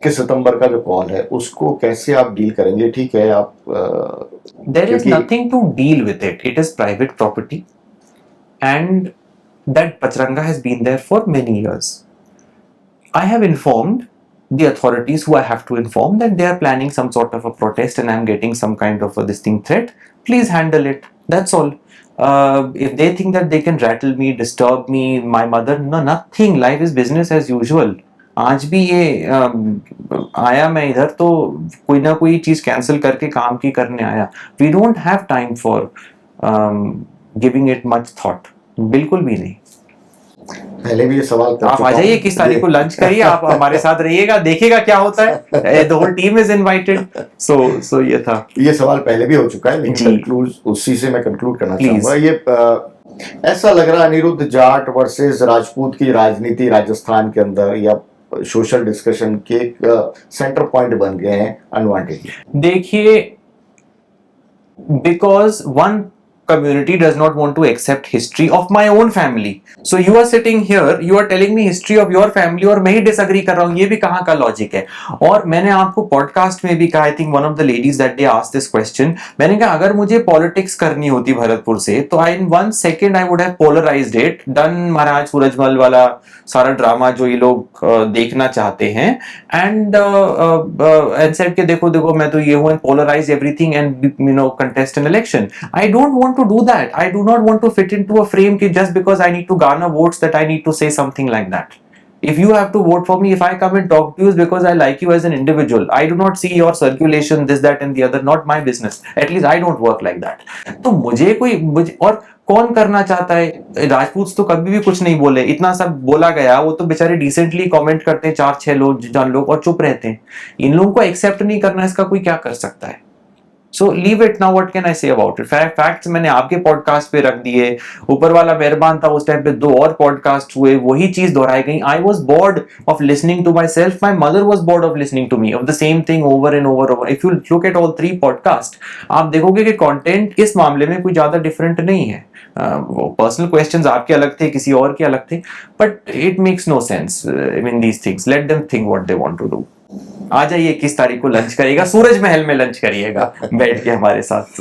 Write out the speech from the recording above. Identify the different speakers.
Speaker 1: सितंबर का जो कॉल है उसको कैसे आप डील करेंगे? ठीक है, आप
Speaker 2: There is
Speaker 1: क्योंकि
Speaker 2: nothing to deal with it. It is private property, and that Pachranga has been there for many years. I have informed the authorities who I have to inform that they are planning some sort of a protest and I'm getting some kind of a this thing threat. Please handle it. That's all. If they think that they can rattle me, disturb me, my mother, no, nothing. Life is business as usual. आज भी ये आया मैं इधर तो कोई ना कोई चीज कैंसिल करके काम की करने आया. We don't have time for giving it much thought. बिल्कुल भी नहीं.
Speaker 1: पहले भी ये सवाल कर
Speaker 2: आप
Speaker 1: चुका
Speaker 2: आ जाइए,
Speaker 1: हूं।
Speaker 2: 21 तारीख को लंच करिए, आप हमारे साथ रहिएगा, देखिएगा क्या होता है. The whole team is invited. So ये था.
Speaker 1: ये सवाल पहले भी हो चुका है, लेकिन
Speaker 2: जी.
Speaker 1: कंक्लूड उसी से मैं कंक्लूड करना
Speaker 2: Please.
Speaker 1: चाहूंगा. ये ऐसा लग रहा है अनिरुद्ध जाट वर्सेस राजपूत की राजनीति राजस्थान के अंदर या सोशल डिस्कशन के सेंटर पॉइंट बन गए हैं अनवांटेडली.
Speaker 2: देखिए, because one community does not want to accept history of my own family. So you are sitting here, you are telling me history of your family और मैं ही disagree कर रहा हूँ. ये भी कहाँ का लॉजिक है? और मैंने आपको पॉडकास्ट में भी कहा, I think one of the ladies that day asked this question. मैंने कहा अगर मुझे पॉलिटिक्स करनी होती भरतपुर से तो I in 1 second I would have polarised it, done Maharaj Surajmal वाला सारा ड्रामा जो ये लोग देखना चाहते हैं, एंड सेड के देखो देखो मैं तो ये हूँ, and polarise everything and you know contest an election. I don't want to do that. I do not want to fit into a frame just because I need to garner votes that I need to say something like that. If you have to vote for me, if I come and talk to you is because I like you as an individual. I do not see your circulation, this, that and the other. Not my business. At least I don't work like that. तो मुझे और कौन करना चाहता है? राजपूत तो कभी भी कुछ नहीं बोले. इतना सब बोला गया, वो तो बेचारे डिसेंटली कमेंट करते हैं, 4-6 लोग और चुप रहते हैं. इन लोगों को एक्सेप्ट नहीं करना, इसका कोई क्या कर सकता है? So leave it now. What can I say about it? Facts मैंने आपके पॉडकास्ट पे रख दिए. ऊपर वाला मेहरबान था, उस टाइम पे 2 और पॉडकास्ट हुए, वही चीज दोहराई गई. I was bored of listening to myself. My mother was bored of listening to me of the same thing over and over. If you look at all 3 podcasts, आप देखोगे कि कंटेंट इस मामले में कोई ज्यादा डिफरेंट नहीं है. पर्सनल क्वेश्चंस आपके अलग थे, किसी और के अलग थे, but it makes no sense. I mean these things, let them think what they want to do. आ जाइए 21 तारीख को लंच करिएगा, सूरज महल में लंच करिएगा बैठ के हमारे साथ.